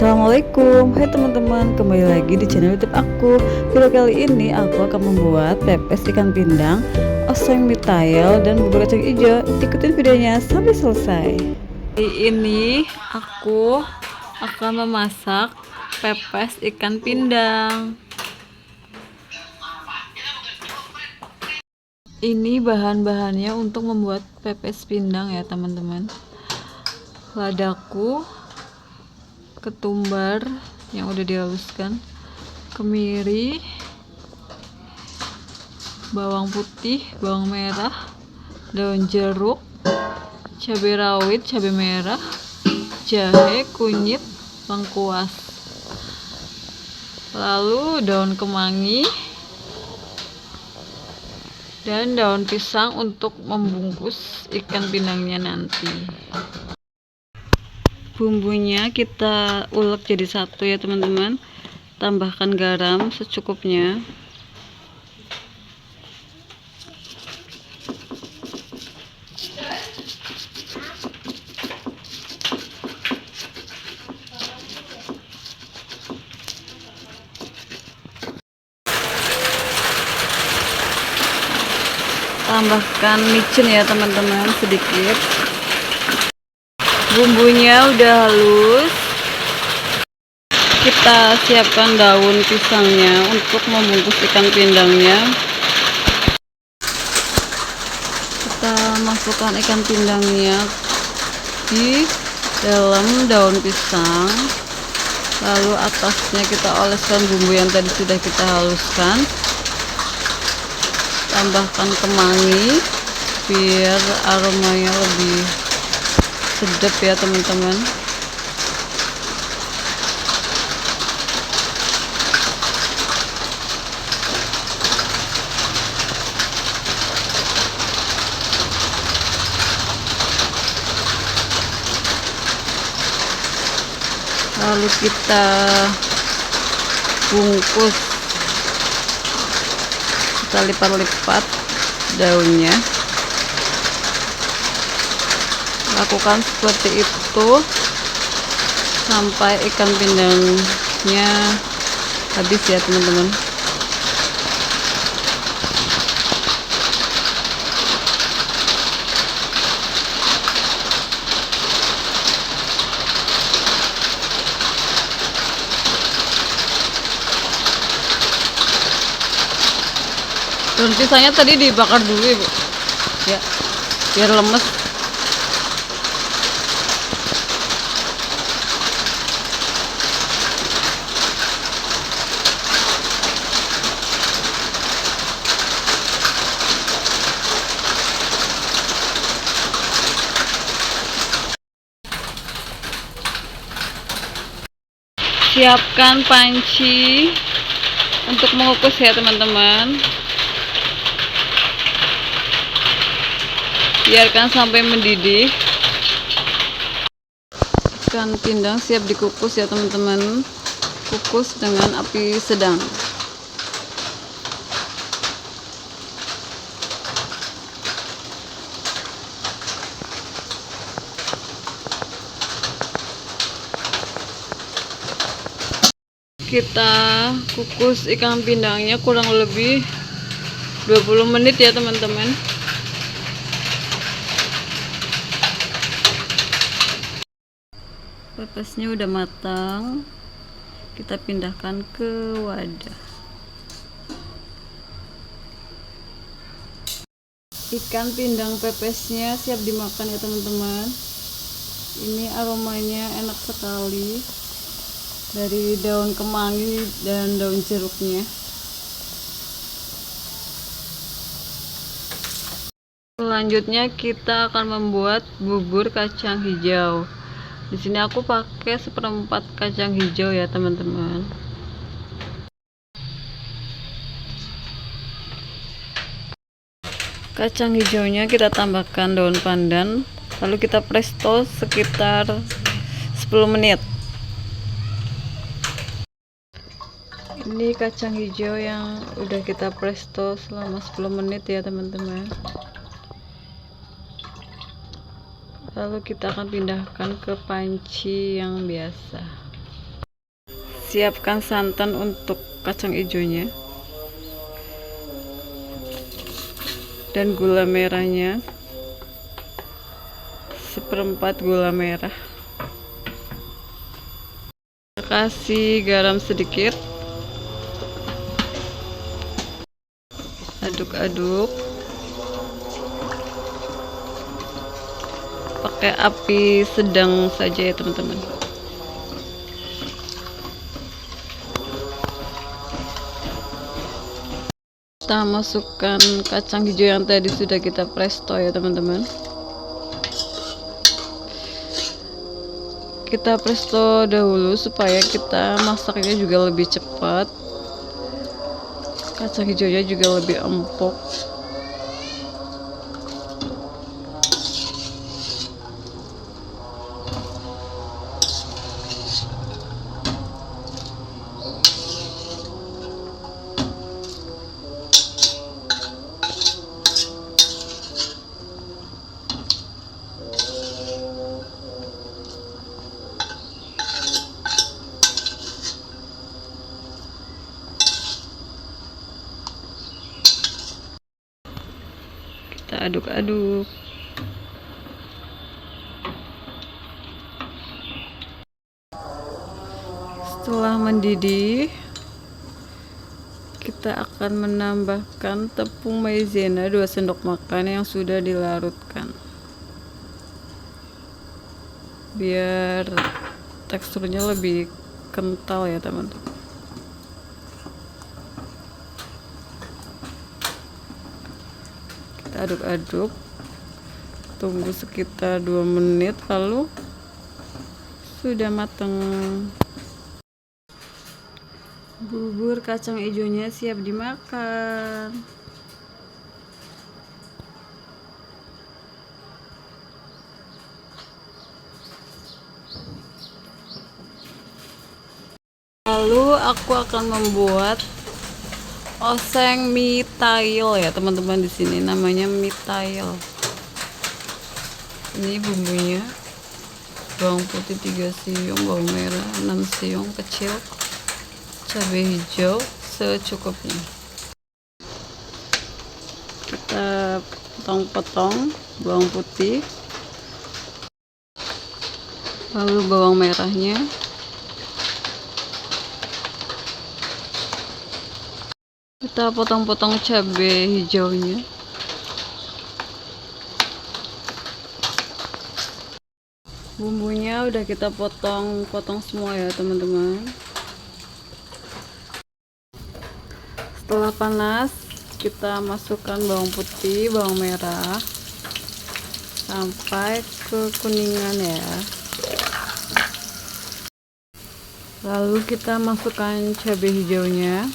Assalamualaikum, hai teman-teman, kembali lagi di channel YouTube aku. Video kali ini aku akan membuat pepes ikan pindang, oseng mie tayel, dan bubur kacang hijau. Ikutin videonya sampai selesai. Hari ini aku akan memasak pepes ikan pindang. Ini bahan-bahannya untuk membuat pepes pindang ya teman-teman. Ladaku, ketumbar yang udah dihaluskan, kemiri, bawang putih, bawang merah, daun jeruk, cabai rawit, cabai merah, jahe, kunyit, lengkuas, lalu daun kemangi dan daun pisang untuk membungkus ikan pindangnya nanti. Bumbunya kita ulek jadi satu ya teman-teman. Tambahkan garam secukupnya. Tambahkan micin ya teman-teman sedikit. Bumbunya udah halus, kita siapkan daun pisangnya untuk membungkus ikan pindangnya. Kita masukkan ikan pindangnya di dalam daun pisang, lalu atasnya kita oleskan bumbu yang tadi sudah kita haluskan. Tambahkan kemangi biar aromanya lebih sedap ya teman-teman. Lalu kita bungkus, kita lipat-lipat daunnya. Lakukan seperti itu sampai ikan pindangnya habis ya teman-teman. Daun pisangnya tadi dibakar dulu ya, Bu. Ya, biar lemes. Siapkan panci untuk mengukus ya teman-teman. Biarkan sampai mendidih. Ikan pindang siap dikukus ya teman-teman. Kukus dengan api sedang. Kita kukus ikan pindangnya kurang lebih 20 menit ya teman-teman. Pepesnya udah matang, kita pindahkan ke wadah. Ikan pindang pepesnya siap dimakan ya teman-teman. Ini aromanya enak sekali dari daun kemangi dan daun jeruknya. Selanjutnya kita akan membuat bubur kacang hijau. Di sini aku pakai 1/4 kacang hijau ya teman-teman. Kacang hijaunya kita tambahkan daun pandan, lalu kita presto sekitar 10 menit. Ini kacang hijau yang udah kita presto selama 10 menit ya teman-teman. Lalu kita akan pindahkan ke panci yang biasa. siapkan santan untuk kacang hijaunya dan gula merahnya, seperempat gula merah. Kasih garam sedikit, aduk-aduk pakai api sedang saja ya teman-teman. Kita masukkan kacang hijau yang tadi sudah kita presto ya teman-teman. Kita presto dahulu supaya kita masaknya juga lebih cepat, kacang hijaunya juga lebih empuk. Kita aduk-aduk. Setelah mendidih, kita akan menambahkan tepung maizena 2 sendok makan yang sudah dilarutkan, biar teksturnya lebih kental ya teman-teman. Kita aduk-aduk, tunggu sekitar 2 menit, lalu sudah matang. Bubur kacang hijaunya siap dimakan. Lalu aku akan membuat oseng mie tail ya teman-teman. Di sini namanya mie tail. Ini bumbunya: bawang putih 3 siung, bawang merah 6 siung kecil, cabai hijau secukupnya. Kita potong-potong bawang putih, lalu bawang merahnya, kita potong-potong cabai hijaunya, bumbunya udah kita potong-potong semua ya teman-teman. Setelah panas, kita masukkan bawang putih, bawang merah sampai kekuningan ya. Lalu kita masukkan cabai hijaunya,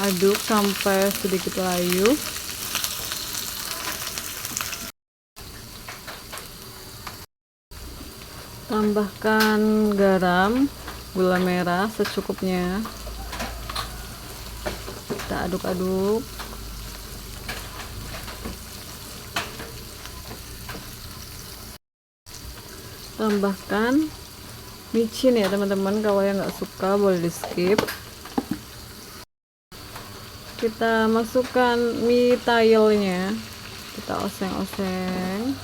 aduk sampai sedikit layu. Tambahkan garam, gula merah secukupnya. Kita aduk-aduk. Tambahkan micin ya teman-teman, kalau yang nggak suka boleh di skip. Kita masukkan mie tailnya, kita oseng-oseng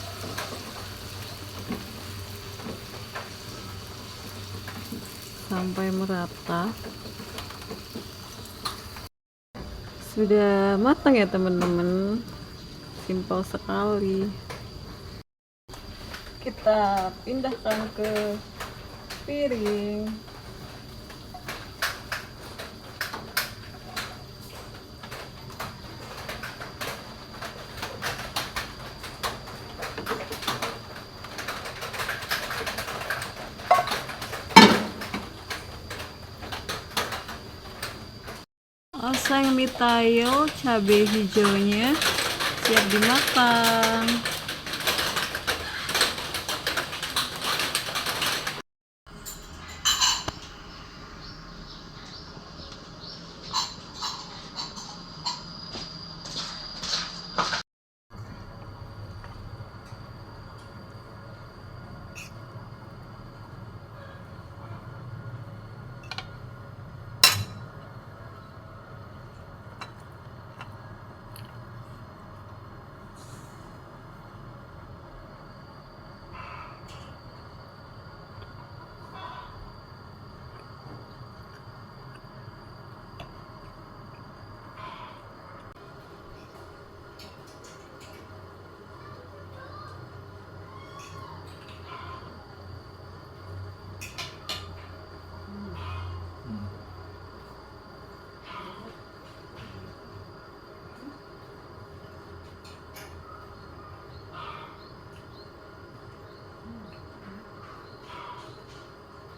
sampai merata. Sudah matang ya teman-teman, simpel sekali. Kita pindahkan ke piring. Oseng mie tail cabai hijaunya siap dimakan.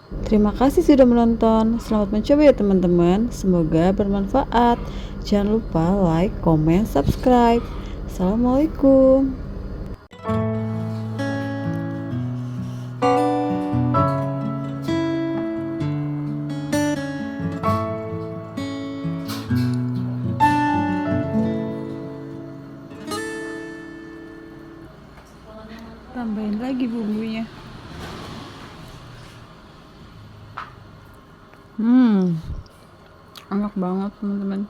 Terima kasih sudah menonton. Selamat mencoba ya teman-teman. Semoga bermanfaat. Jangan lupa like, comment, subscribe. Assalamualaikum. Tambahin lagi bumbunya. Enak banget teman-teman.